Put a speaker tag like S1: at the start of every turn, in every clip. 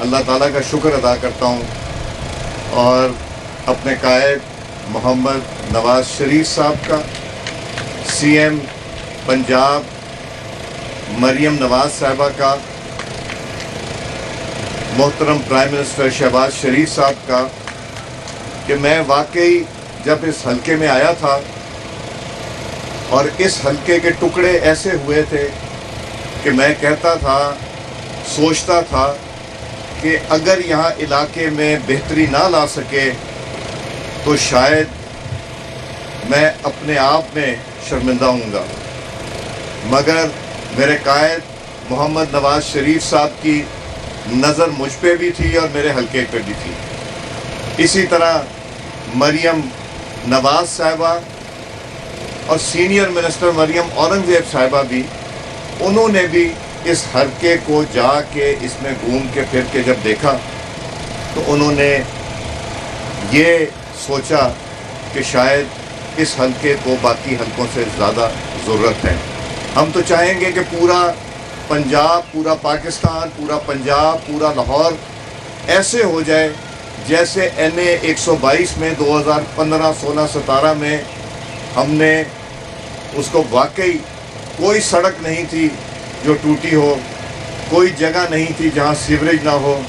S1: اللہ تعالیٰ کا شکر ادا کرتا ہوں اور اپنے قائد محمد نواز شریف صاحب کا، سی ایم پنجاب مریم نواز صاحبہ کا، محترم پرائم منسٹر شہباز شریف صاحب کا، کہ میں واقعی جب اس حلقے میں آیا تھا اور اس حلقے کے ٹکڑے ایسے ہوئے تھے کہ میں کہتا تھا، سوچتا تھا کہ اگر یہاں علاقے میں بہتری نہ لا سکے تو شاید میں اپنے آپ میں شرمندہ ہوں گا، مگر میرے قائد محمد نواز شریف صاحب کی نظر مجھ پہ بھی تھی اور میرے حلقے پہ بھی تھی۔ اسی طرح مریم نواز صاحبہ اور سینئر منسٹر مریم اورنگزیب صاحبہ بھی، انہوں نے بھی اس حلقے کو جا کے اس میں گھوم کے پھر کے جب دیکھا تو انہوں نے یہ سوچا کہ شاید اس حلقے کو باقی حلقوں سے زیادہ ضرورت ہے۔ ہم تو چاہیں گے کہ پورا پنجاب، پورا پاکستان، پورا پنجاب، پورا لاہور ایسے ہو جائے جیسے NA 122 میں 2015، 16، 17 میں ہم نے اس کو، واقعی کوئی سڑک نہیں تھی جو ٹوٹی ہو، کوئی جگہ نہیں تھی جہاں سیوریج نہ ہو،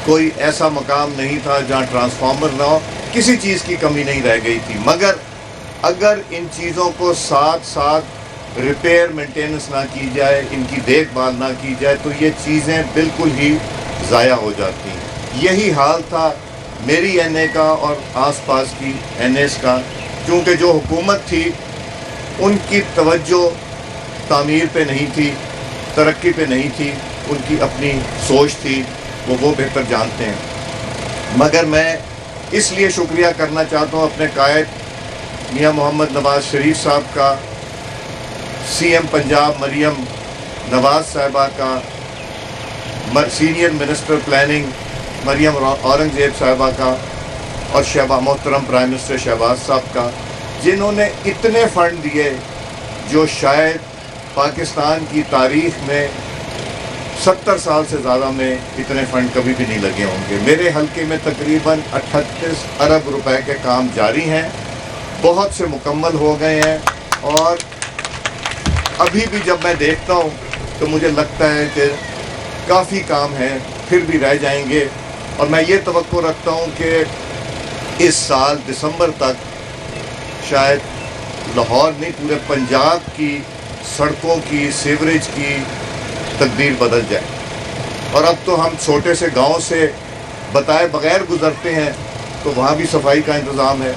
S1: کوئی ایسا مقام نہیں تھا جہاں ٹرانسفارمر نہ ہو، کسی چیز کی کمی نہیں رہ گئی تھی۔ مگر اگر ان چیزوں کو ساتھ ساتھ ریپیئر مینٹیننس نہ کی جائے، ان کی دیکھ بھال نہ کی جائے تو یہ چیزیں بالکل ہی ضائع ہو جاتی ہیں۔ یہی حال تھا میری NA کا اور آس پاس کی NAs کا، کیونکہ جو حکومت تھی ان کی توجہ تعمیر پہ نہیں تھی، ترقی پہ نہیں تھی، ان کی اپنی سوچ تھی، وہ بہتر جانتے ہیں۔ مگر میں اس لیے شکریہ کرنا چاہتا ہوں اپنے قائد میاں محمد نواز شریف صاحب کا، سی ایم پنجاب مریم نواز صاحبہ کا، senior minister planning Maryam Aurangzeb صاحبہ کا، اور محترم پرائم منسٹر شہباز صاحب کا، جنہوں نے اتنے فنڈ دیے جو شاید پاکستان کی تاریخ میں 70 سال سے زیادہ میں اتنے فنڈ کبھی بھی نہیں لگے ہوں گے۔ میرے حلقے میں تقریباً 38 ارب روپے کے کام جاری ہیں، بہت سے مکمل ہو گئے ہیں، اور ابھی بھی جب میں دیکھتا ہوں تو مجھے لگتا ہے کہ کافی کام ہیں، پھر بھی رہ جائیں گے، اور میں یہ توقع رکھتا ہوں کہ اس سال دسمبر تک شاید لاہور نہیں پورے پنجاب کی سڑکوں کی، سیوریج کی تقدیر بدل جائے۔ اور اب تو ہم چھوٹے سے گاؤں سے بتائے بغیر گزرتے ہیں تو وہاں بھی صفائی کا انتظام ہے،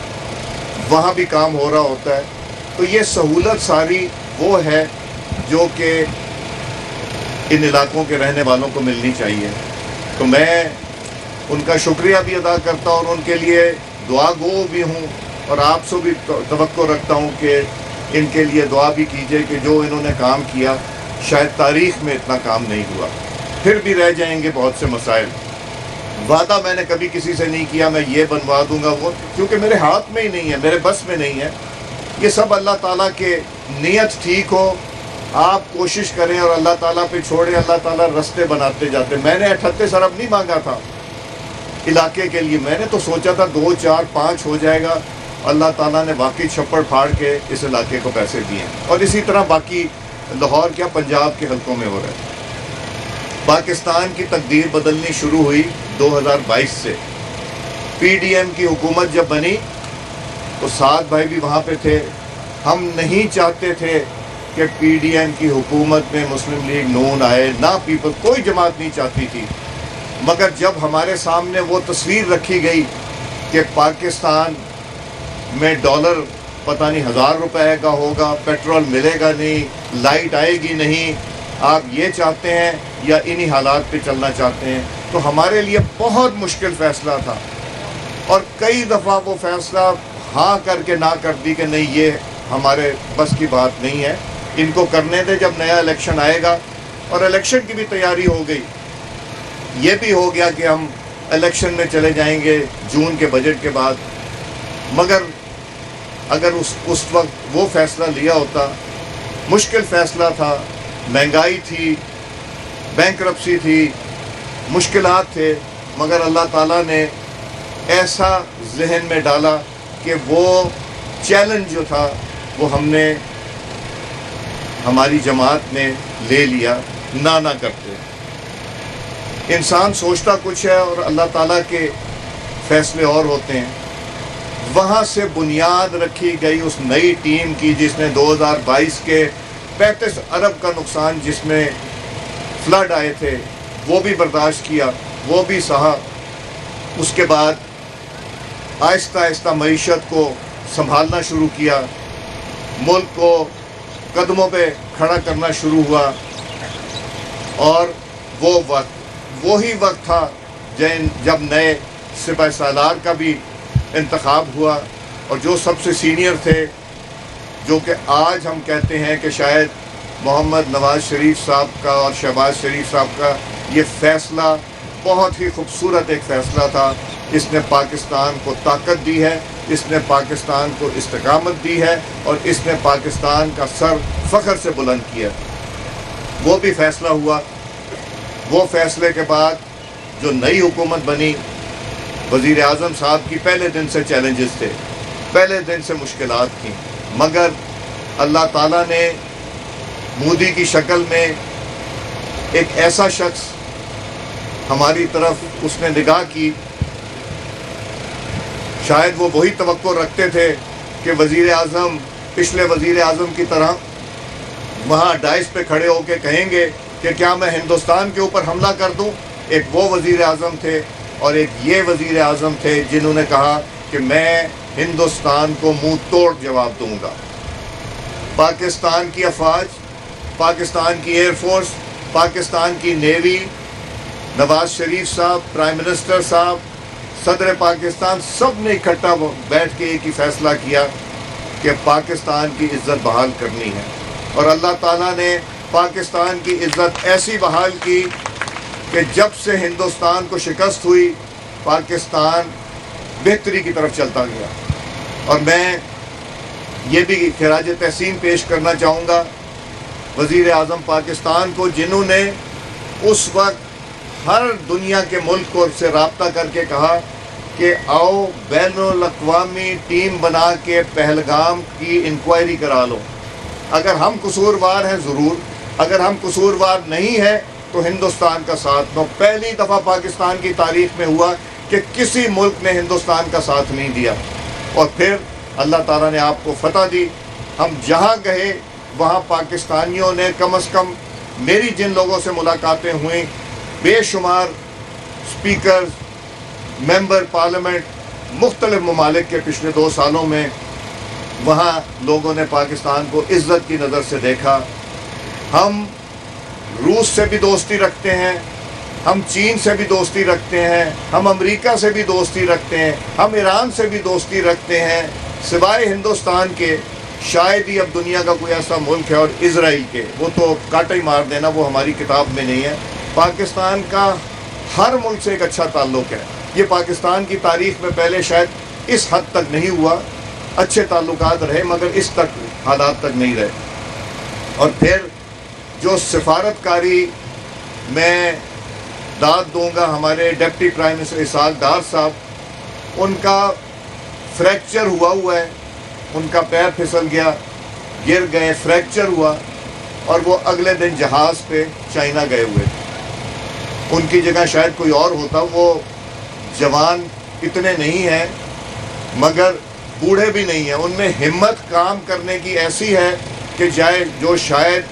S1: وہاں بھی کام ہو رہا ہوتا ہے، تو یہ سہولت ساری وہ ہے جو کہ ان علاقوں کے رہنے والوں کو ملنی چاہیے۔ تو میں ان کا شکریہ بھی ادا کرتا ہوں اور ان کے لیے دعا گو بھی ہوں، اور آپ سے بھی توقع رکھتا ہوں کہ ان کے لیے دعا بھی کیجئے کہ جو انہوں نے کام کیا شاید تاریخ میں اتنا کام نہیں ہوا۔ پھر بھی رہ جائیں گے بہت سے مسائل۔ وعدہ میں نے کبھی کسی سے نہیں کیا میں یہ بنوا دوں گا وہ، کیونکہ میرے ہاتھ میں ہی نہیں ہے، میرے بس میں نہیں ہے۔ یہ سب اللہ تعالیٰ کے نیت ٹھیک ہو، آپ کوشش کریں اور اللہ تعالیٰ پہ چھوڑیں، اللہ تعالیٰ رستے بناتے جاتے۔ میں نے 38 ارب نہیں مانگا تھا علاقے کے لیے، میں نے تو سوچا تھا 2، 4، 5 ہو جائے گا۔ اللہ تعالیٰ نے واقعی چھپڑ پھاڑ کے اس علاقے کو پیسے دیے ہیں، اور اسی طرح باقی لاہور کیا پنجاب کے حلقوں میں ہو رہا ہے۔ پاکستان کی تقدیر بدلنی شروع ہوئی 2022 سے۔ PDM کی حکومت جب بنی تو سعد بھائی بھی وہاں پہ تھے۔ ہم نہیں چاہتے تھے کہ PDM کی حکومت میں مسلم لیگ نون آئے، نہ پیپل، کوئی جماعت نہیں چاہتی تھی، مگر جب ہمارے سامنے وہ تصویر رکھی گئی کہ پاکستان میں ڈالر پتہ نہیں 1000 روپے کا ہوگا، پیٹرول ملے گا نہیں، لائٹ آئے گی نہیں، آپ یہ چاہتے ہیں یا انہی حالات پہ چلنا چاہتے ہیں، تو ہمارے لیے بہت مشکل فیصلہ تھا، اور کئی دفعہ وہ فیصلہ ہاں کر کے نہ کر دی کہ نہیں یہ ہمارے بس کی بات نہیں ہے، ان کو کرنے دے، جب نیا الیکشن آئے گا۔ اور الیکشن کی بھی تیاری ہو گئی، یہ بھی ہو گیا کہ ہم الیکشن میں چلے جائیں گے جون کے بجٹ کے بعد، مگر اگر اس وقت وہ فیصلہ لیا ہوتا، مشکل فیصلہ تھا، مہنگائی تھی، بینکرپسی تھی، مشکلات تھے، مگر اللہ تعالیٰ نے ایسا ذہن میں ڈالا کہ وہ چیلنج جو تھا وہ ہماری جماعت نے لے لیا، نہ کرتے۔ انسان سوچتا کچھ ہے اور اللہ تعالیٰ کے فیصلے اور ہوتے ہیں۔ وہاں سے بنیاد رکھی گئی اس نئی ٹیم کی جس نے 2022 کے 35 ارب کا نقصان جس میں فلڈ آئے تھے وہ بھی برداشت کیا، وہ بھی سہا۔ اس کے بعد آہستہ آہستہ معیشت کو سنبھالنا شروع کیا، ملک کو قدموں پہ کھڑا کرنا شروع ہوا، اور وہ وقت وہی وقت تھا جب نئے سپہ سالار کا بھی انتخاب ہوا، اور جو سب سے سینئر تھے، جو کہ آج ہم کہتے ہیں کہ شاید محمد نواز شریف صاحب کا اور شہباز شریف صاحب کا یہ فیصلہ بہت ہی خوبصورت ایک فیصلہ تھا۔ اس نے پاکستان کو طاقت دی ہے، اس نے پاکستان کو استقامت دی ہے، اور اس نے پاکستان کا سر فخر سے بلند کیا۔ وہ بھی فیصلہ ہوا۔ وہ فیصلے کے بعد جو نئی حکومت بنی، وزیر اعظم صاحب کی پہلے دن سے چیلنجز تھے، پہلے دن سے مشکلات تھیں، مگر اللہ تعالیٰ نے مودی کی شکل میں ایک ایسا شخص ہماری طرف اس نے نگاہ کی۔ شاید وہ وہی توقع رکھتے تھے کہ وزیر اعظم پچھلے وزیر اعظم کی طرح وہاں ڈائس پہ کھڑے ہو کے کہیں گے کہ کیا میں ہندوستان کے اوپر حملہ کر دوں۔ ایک وہ وزیر اعظم تھے اور ایک یہ وزیر اعظم تھے جنہوں نے کہا کہ میں ہندوستان کو منہ توڑ جواب دوں گا۔ پاکستان کی افواج، پاکستان کی ایئر فورس، پاکستان کی نیوی، نواز شریف صاحب، پرائم منسٹر صاحب، صدر پاکستان، سب نے اکٹھا بیٹھ کے ایک ہی فیصلہ کیا کہ پاکستان کی عزت بحال کرنی ہے، اور اللہ تعالیٰ نے پاکستان کی عزت ایسی بحال کی کہ جب سے ہندوستان کو شکست ہوئی پاکستان بہتری کی طرف چلتا گیا۔ اور میں یہ بھی خراج تحسین پیش کرنا چاہوں گا وزیر اعظم پاکستان کو، جنہوں نے اس وقت ہر دنیا کے ملک کو سے رابطہ کر کے کہا کہ آؤ بین الاقوامی ٹیم بنا کے پہلگام کی انکوائری کرا لو۔ اگر ہم قصوروار ہیں ضرور، اگر ہم قصوروار نہیں ہیں تو ہندوستان کا ساتھ دو۔ پہلی دفعہ پاکستان کی تاریخ میں ہوا کہ کسی ملک نے ہندوستان کا ساتھ نہیں دیا، اور پھر اللہ تعالیٰ نے آپ کو فتح دی۔ ہم جہاں گئے وہاں پاکستانیوں نے، کم از کم میری جن لوگوں سے ملاقاتیں ہوئیں، بے شمار سپیکرز، ممبر پارلیمنٹ مختلف ممالک کے پچھلے 2 سالوں میں، وہاں لوگوں نے پاکستان کو عزت کی نظر سے دیکھا۔ ہم روس سے بھی دوستی رکھتے ہیں، ہم چین سے بھی دوستی رکھتے ہیں، ہم امریکہ سے بھی دوستی رکھتے ہیں، ہم ایران سے بھی دوستی رکھتے ہیں، سوائے ہندوستان کے شاید ہی اب دنیا کا کوئی ایسا ملک ہے، اور اسرائیل کے، وہ تو کاٹا ہی مار دینا، وہ ہماری کتاب میں نہیں ہے۔ پاکستان کا ہر ملک سے ایک اچھا تعلق ہے۔ یہ پاکستان کی تاریخ میں پہلے شاید اس حد تک نہیں ہوا، اچھے تعلقات رہے مگر اس تک حالات تک نہیں رہے۔ اور پھر جو سفارتکاری میں داد دوں گا ہمارے deputy prime minister Ishaq Dar صاحب، ان کا فریکچر ہوا ہے، ان کا پیر پھسل گیا، گر گئے، فریکچر ہوا، اور وہ اگلے دن جہاز پہ چائنا گئے ہوئے تھے۔ ان کی جگہ شاید کوئی اور ہوتا۔ وہ جوان اتنے نہیں ہیں مگر بوڑھے بھی نہیں ہیں، ان میں ہمت کام کرنے کی ایسی ہے کہ جو شاید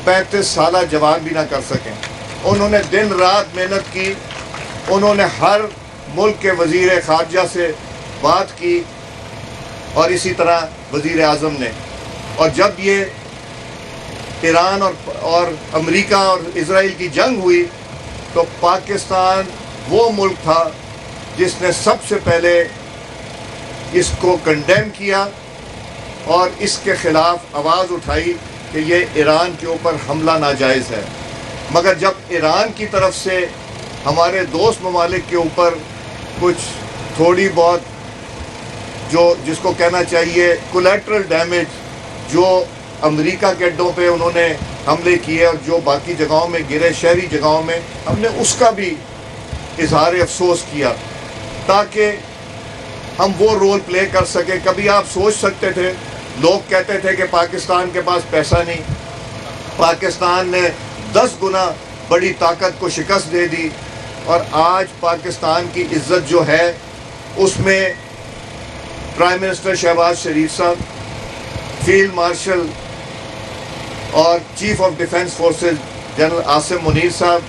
S1: 35 سالہ جوان بھی نہ کر سکیں۔ انہوں نے دن رات محنت کی، انہوں نے ہر ملک کے وزیر خارجہ سے بات کی، اور اسی طرح وزیر اعظم نے۔ اور جب یہ ایران اور امریکہ اور اسرائیل کی جنگ ہوئی تو پاکستان وہ ملک تھا جس نے سب سے پہلے اس کو کنڈیم کیا اور اس کے خلاف آواز اٹھائی کہ یہ ایران کے اوپر حملہ ناجائز ہے۔ مگر جب ایران کی طرف سے ہمارے دوست ممالک کے اوپر کچھ تھوڑی بہت جس کو کہنا چاہیے کولیٹرل ڈیمیج، جو امریکہ کے اڈوں پہ انہوں نے حملے کیے اور جو باقی جگہوں میں گرے، شہری جگہوں میں، ہم نے اس کا بھی اظہار افسوس کیا تاکہ ہم وہ رول پلے کر سکیں۔ کبھی آپ سوچ سکتے تھے، لوگ کہتے تھے کہ پاکستان کے پاس پیسہ نہیں، پاکستان نے 10 گنا بڑی طاقت کو شکست دے دی، اور آج پاکستان کی عزت جو ہے اس میں پرائم منسٹر شہباز شریف صاحب، فیلڈ مارشل اور chief of defence forces general Asim Munir صاحب،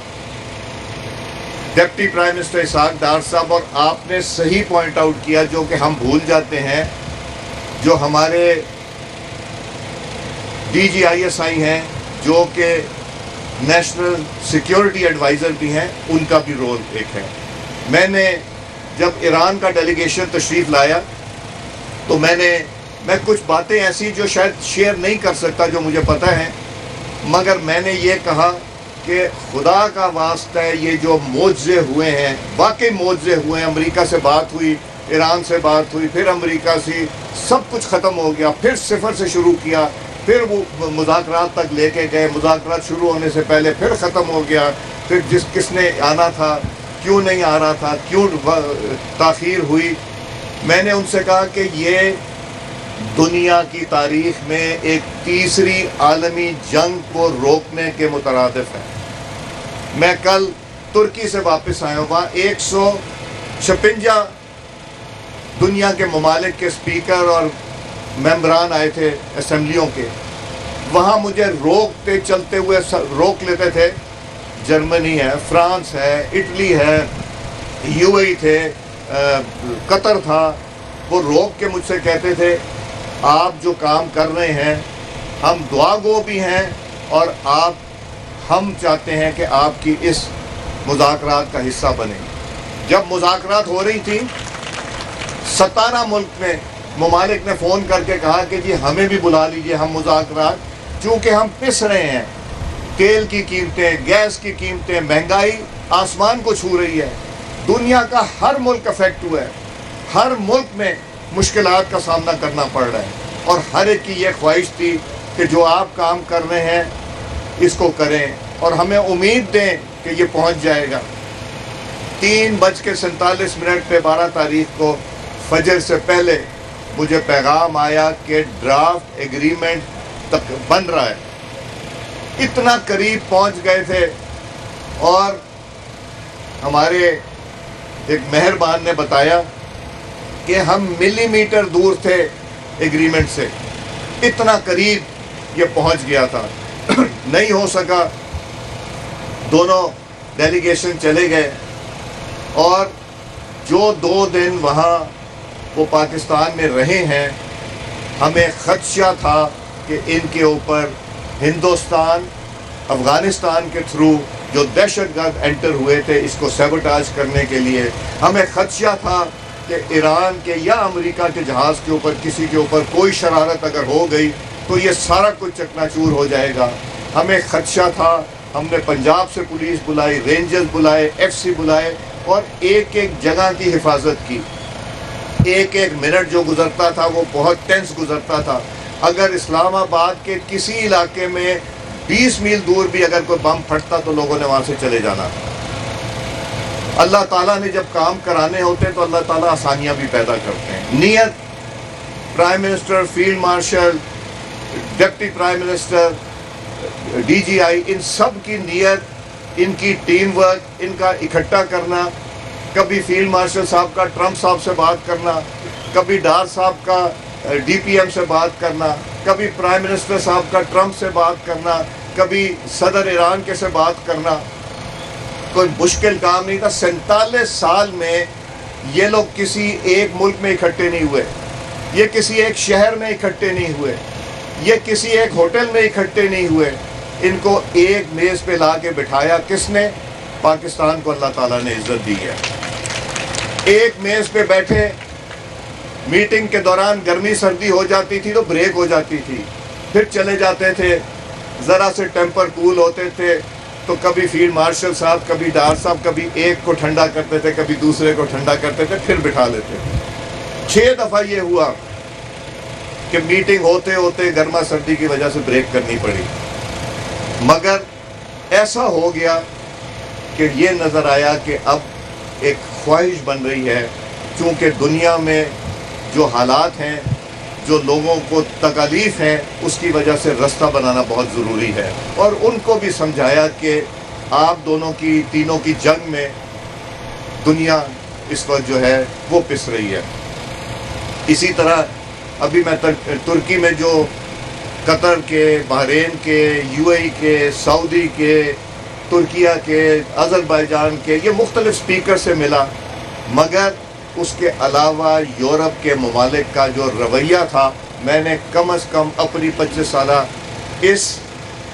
S1: deputy prime minister Ishaq Dar صاحب، اور آپ نے صحیح پوائنٹ آؤٹ کیا جو کہ ہم بھول جاتے ہیں، جو ہمارے D G I S I ہیں جو کہ نیشنل سیکیورٹی ایڈوائزر بھی ہیں، ان کا بھی رول ایک ہے۔ میں نے جب ایران کا ڈیلیگیشن تشریف لایا تو میں کچھ باتیں ایسی جو شاید شیئر نہیں کر سکتا جو مجھے پتہ ہیں، مگر میں نے یہ کہا کہ خدا کا واسطہ ہے، یہ جو معجزے ہوئے ہیں واقعی معجزے ہوئے ہیں۔ امریکہ سے بات ہوئی، ایران سے بات ہوئی، پھر امریکہ سے سب کچھ ختم ہو گیا، پھر صفر سے شروع کیا، پھر وہ مذاکرات تک لے کے گئے، مذاکرات شروع ہونے سے پہلے پھر ختم ہو گیا، پھر کس نے آنا تھا، کیوں نہیں آ رہا تھا، کیوں تاخیر ہوئی۔ میں نے ان سے کہا کہ یہ دنیا کی تاریخ میں ایک تیسری عالمی جنگ کو روکنے کے مترادف ہے۔ میں کل ترکی سے واپس آیا ہوں، وہاں 156 دنیا کے ممالک کے اسپیکر اور ممبران آئے تھے اسمبلیوں کے، وہاں مجھے روکتے چلتے ہوئے روک لیتے تھے۔ جرمنی ہے، فرانس ہے، اٹلی ہے، یو اے تھے، قطر تھا، وہ روک کے مجھ سے کہتے تھے آپ جو کام کر رہے ہیں ہم دعا گو بھی ہیں، اور ہم چاہتے ہیں کہ آپ کی اس مذاکرات کا حصہ بنیں۔ جب مذاکرات ہو رہی تھی 17 ممالک نے فون کر کے کہا کہ جی ہمیں بھی بلا لیجئے، ہم مذاکرات، چونکہ ہم پس رہے ہیں، تیل کی قیمتیں، گیس کی قیمتیں، مہنگائی آسمان کو چھو رہی ہے، دنیا کا ہر ملک افیکٹ ہوا ہے، ہر ملک میں مشکلات کا سامنا کرنا پڑ رہا ہے، اور ہر ایک کی یہ خواہش تھی کہ جو آپ کام کر رہے ہیں اس کو کریں، اور ہمیں امید دیں کہ یہ پہنچ جائے گا۔ 3:47 پہ 12 تاریخ کو فجر سے پہلے مجھے پیغام آیا کہ ڈرافٹ ایگریمنٹ تک بن رہا ہے۔ اتنا قریب پہنچ گئے تھے، اور ہمارے ایک مہربان نے بتایا کہ ہم ملی میٹر دور تھے ایگریمنٹ سے، اتنا قریب یہ پہنچ گیا تھا۔ نہیں ہو سکا، دونوں ڈیلیگیشن چلے گئے، اور جو 2 دن وہاں وہ پاکستان میں رہے ہیں، ہمیں خدشہ تھا کہ ان کے اوپر ہندوستان افغانستان کے تھرو جو دہشت گرد انٹر ہوئے تھے اس کو سیبوٹاج کرنے کے لیے، ہمیں خدشہ تھا کہ ایران کے یا امریکہ کے جہاز کے اوپر کسی کے اوپر کوئی شرارت اگر ہو گئی تو یہ سارا کچھ چکنا چور ہو جائے گا۔ ہمیں خدشہ تھا، ہم نے پنجاب سے پولیس بلائی، رینجرز بلائے، ایف سی بلائے، اور ایک ایک جگہ کی حفاظت کی۔ ایک ایک منٹ جو گزرتا تھا وہ بہت ٹینس گزرتا تھا۔ اگر اسلام آباد کے کسی علاقے میں 20 میل دور بھی اگر کوئی بم پھٹتا تو لوگوں نے وہاں سے چلے جانا تھا۔ اللہ تعالیٰ نے جب کام کرانے ہوتے ہیں تو اللہ تعالیٰ آسانیاں بھی پیدا کرتے ہیں۔ نیت prime minister, field marshal, deputy prime minister, D G I, ان سب کی نیت، ان کی ٹیم ورک، ان کا اکٹھا کرنا، کبھی فیلڈ مارشل صاحب کا ٹرمپ صاحب سے بات کرنا، کبھی ڈار صاحب کا ڈی پی ایم سے بات کرنا، کبھی پرائم منسٹر صاحب کا ٹرمپ سے بات کرنا، کبھی صدر ایران کے سے بات کرنا، کوئی مشکل کام نہیں تھا۔ 47 سال میں یہ لوگ کسی ایک ملک میں اکٹھے نہیں ہوئے، یہ کسی ایک شہر میں اکٹھے نہیں ہوئے، یہ کسی ایک ہوٹل میں اکٹھے نہیں ہوئے، ان کو ایک میز پہ لا کے بٹھایا کس نے؟ پاکستان کو اللہ تعالیٰ نے عزت دی ہے۔ ایک میز پہ بیٹھے، میٹنگ کے دوران گرمی سردی ہو جاتی تھی تو بریک ہو جاتی تھی، پھر چلے جاتے تھے، ذرا سے ٹیمپر کول ہوتے تھے تو کبھی فیلڈ مارشل صاحب، کبھی ڈار صاحب، کبھی ایک کو ٹھنڈا کرتے تھے، کبھی دوسرے کو ٹھنڈا کرتے تھے، پھر بٹھا لیتے تھے۔ 6 دفعہ یہ ہوا کہ میٹنگ ہوتے ہوتے گرما سردی کی وجہ سے بریک کرنی پڑی، مگر ایسا ہو گیا کہ یہ نظر آیا کہ اب ایک خواہش بن رہی ہے، چونکہ دنیا میں جو حالات ہیں، جو لوگوں کو تکالیف ہیں، اس کی وجہ سے رستہ بنانا بہت ضروری ہے، اور ان کو بھی سمجھایا کہ آپ دونوں کی، تینوں کی جنگ میں دنیا اس وقت جو ہے وہ پس رہی ہے۔ اسی طرح ابھی میں ترکی میں جو قطر کے، بحرین کے، یو اے ای کے، سعودی کے، ترکیہ کے، آذربائیجان کے، یہ مختلف سپیکر سے ملا، مگر اس کے علاوہ یورپ کے ممالک کا جو رویہ تھا، میں نے کم از کم اپنی 25 سالہ اس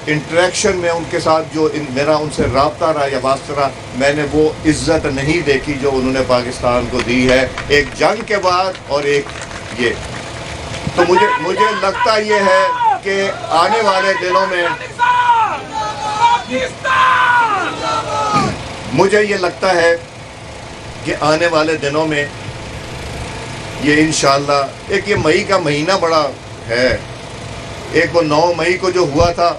S1: انٹریکشن میں ان کے ساتھ جو میرا ان سے رابطہ رہا یا واسطہ رہا، میں نے وہ عزت نہیں دیکھی جو انہوں نے پاکستان کو دی ہے، ایک جنگ کے بعد اور ایک یہ۔ تو مجھے لگتا یہ ہے کہ آنے والے دنوں میں مجھے یہ لگتا ہے کہ آنے والے دنوں میں یہ انشاءاللہ ایک یہ مئی کا مہینہ بڑا ہے، ایک وہ 9 مئی کو جو ہوا تھا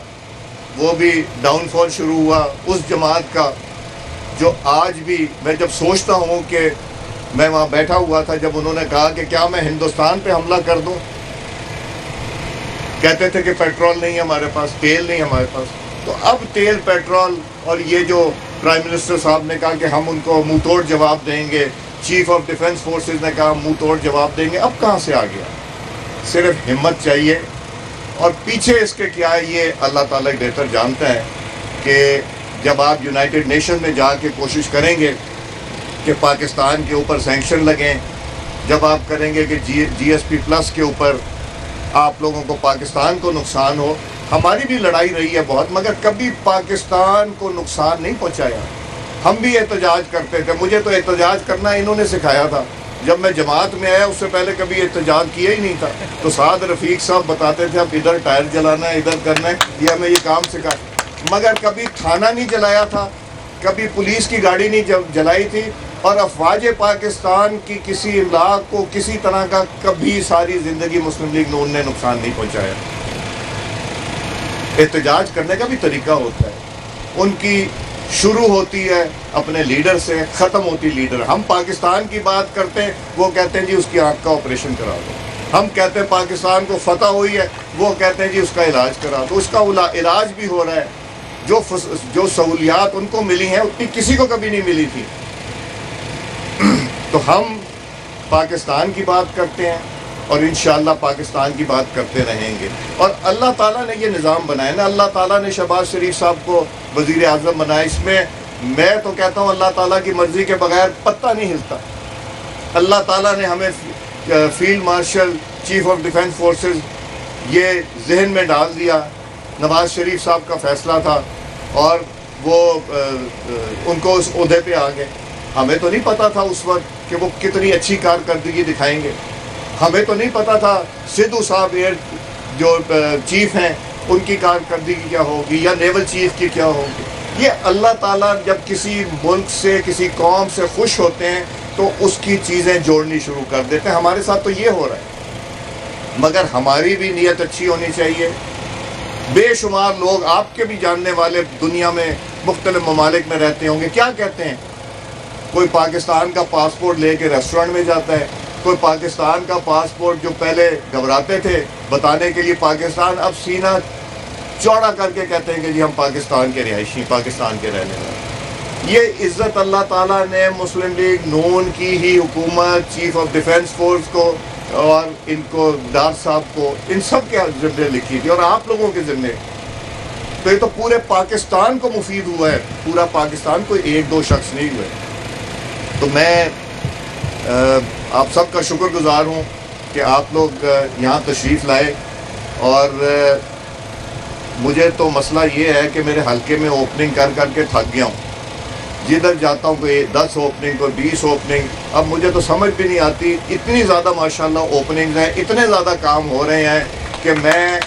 S1: وہ بھی ڈاؤن فال شروع ہوا اس جماعت کا، جو آج بھی میں جب سوچتا ہوں کہ میں وہاں بیٹھا ہوا تھا جب انہوں نے کہا کہ کیا میں ہندوستان پہ حملہ کر دوں، کہتے تھے کہ پیٹرول نہیں ہے ہمارے پاس، تیل نہیں ہمارے پاس، تو اب تیل، پیٹرول، اور یہ جو پرائم منسٹر صاحب نے کہا کہ ہم ان کو منہ توڑ جواب دیں گے، چیف آف ڈیفنس فورسز نے کہا منہ توڑ جواب دیں گے، اب کہاں سے آ گیا؟ صرف ہمت چاہیے، اور پیچھے اس کے کیا ہے یہ اللہ تعالیٰ بہتر جانتا ہے، کہ جب آپ یونائٹڈ نیشن میں جا کے کوشش کریں گے کہ پاکستان کے اوپر سینکشن لگیں، جب آپ کریں گے کہ جی ایس پی پلس کے اوپر آپ لوگوں کو، پاکستان کو نقصان ہو، ہماری بھی لڑائی رہی ہے بہت، مگر کبھی پاکستان کو نقصان نہیں پہنچایا۔ ہم بھی احتجاج کرتے تھے، مجھے تو احتجاج کرنا انہوں نے سکھایا تھا، جب میں جماعت میں آیا اس سے پہلے کبھی احتجاج کیا ہی نہیں تھا، تو سعد رفیق صاحب بتاتے تھے اب ادھر ٹائر جلانا ہے، ادھر کرنا ہے، یہ ہمیں یہ کام سکھا، مگر کبھی تھانہ نہیں جلایا تھا، کبھی پولیس کی گاڑی نہیں جلائی تھی، اور افواج پاکستان کی کسی املاک کو کسی طرح کا کبھی ساری زندگی مسلم لیگ نون نے نقصان نہیں پہنچایا۔ احتجاج کرنے کا بھی طریقہ ہوتا ہے، ان کی شروع ہوتی ہے اپنے لیڈر سے، ختم ہوتی لیڈر۔ ہم پاکستان کی بات کرتے ہیں، وہ کہتے ہیں جی اس کی آنکھ کا آپریشن کرا دو، ہم کہتے ہیں پاکستان کو فتح ہوئی ہے، وہ کہتے ہیں جی اس کا علاج کرا دو، اس کا علاج بھی ہو رہا ہے، جو سہولیات ان کو ملی ہیں اتنی کسی کو کبھی نہیں ملی تھی۔ تو ہم پاکستان کی بات کرتے ہیں اور انشاءاللہ پاکستان کی بات کرتے رہیں گے، اور اللہ تعالیٰ نے یہ نظام بنایا نا، اللہ تعالیٰ نے شہباز شریف صاحب کو وزیر اعظم بنایا، اس میں میں تو کہتا ہوں اللہ تعالیٰ کی مرضی کے بغیر پتہ نہیں ہلتا۔ اللہ تعالیٰ نے ہمیں field marshal, chief of defence forces یہ ذہن میں ڈال دیا، نواز شریف صاحب کا فیصلہ تھا، اور وہ ان کو اس عہدے پہ آ گئے۔ ہمیں تو نہیں پتا تھا اس وقت کہ وہ کتنی اچھی کارکردگی دکھائیں گے، ہمیں تو نہیں پتا تھا سدھو صاحب ایئر جو چیف ہیں ان کی کارکردگی کیا ہوگی، یا نیول چیف کی کیا ہوگی۔ یہ اللہ تعالیٰ جب کسی ملک سے، کسی قوم سے خوش ہوتے ہیں تو اس کی چیزیں جوڑنی شروع کر دیتے ہیں۔ ہمارے ساتھ تو یہ ہو رہا ہے، مگر ہماری بھی نیت اچھی ہونی چاہیے۔ بے شمار لوگ آپ کے بھی جاننے والے دنیا میں مختلف ممالک میں رہتے ہوں گے، کیا کہتے ہیں؟ کوئی پاکستان کا پاسپورٹ لے کے ریسٹورنٹ میں جاتا ہے، کوئی پاکستان کا پاسپورٹ جو پہلے گھبراتے تھے بتانے کے لیے پاکستان، اب سینہ چوڑا کر کے کہتے ہیں کہ جی ہم پاکستان کے رہائشی، پاکستان کے رہنے والے۔ یہ عزت اللہ تعالیٰ نے مسلم لیگ نون کی ہی حکومت، چیف آف ڈیفنس فورس کو، اور ان کو ڈار صاحب کو، ان سب کے ذمے لکھی تھی، اور آپ لوگوں کے ذمے۔ تو یہ تو پورے پاکستان کو مفید ہوا ہے، پورا پاکستان، کوئی ایک دو شخص نہیں ہوئے۔ تو میں آپ سب کا شکر گزار ہوں کہ آپ لوگ یہاں تشریف لائے، اور مجھے تو مسئلہ یہ ہے کہ میرے حلقے میں اوپننگ کر کر کے تھک گیا ہوں، جدھر جاتا ہوں کوئی 10 اوپننگ، کوئی 20 اوپننگ، اب مجھے تو سمجھ بھی نہیں آتی، اتنی زیادہ ماشاءاللہ اوپننگز ہیں، اتنے زیادہ کام ہو رہے ہیں کہ میں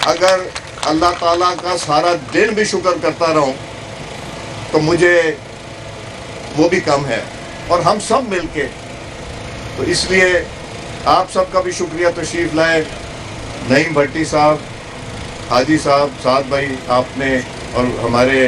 S1: اگر اللہ تعالیٰ کا سارا دن بھی شکر کرتا رہوں تو مجھے وہ بھی کم ہے، اور ہم سب مل کے۔ تو اس لیے آپ سب کا بھی شکریہ تشریف لائے، نعیم بھٹی صاحب، حاجی صاحب، سعد بھائی، آپ نے، اور ہمارے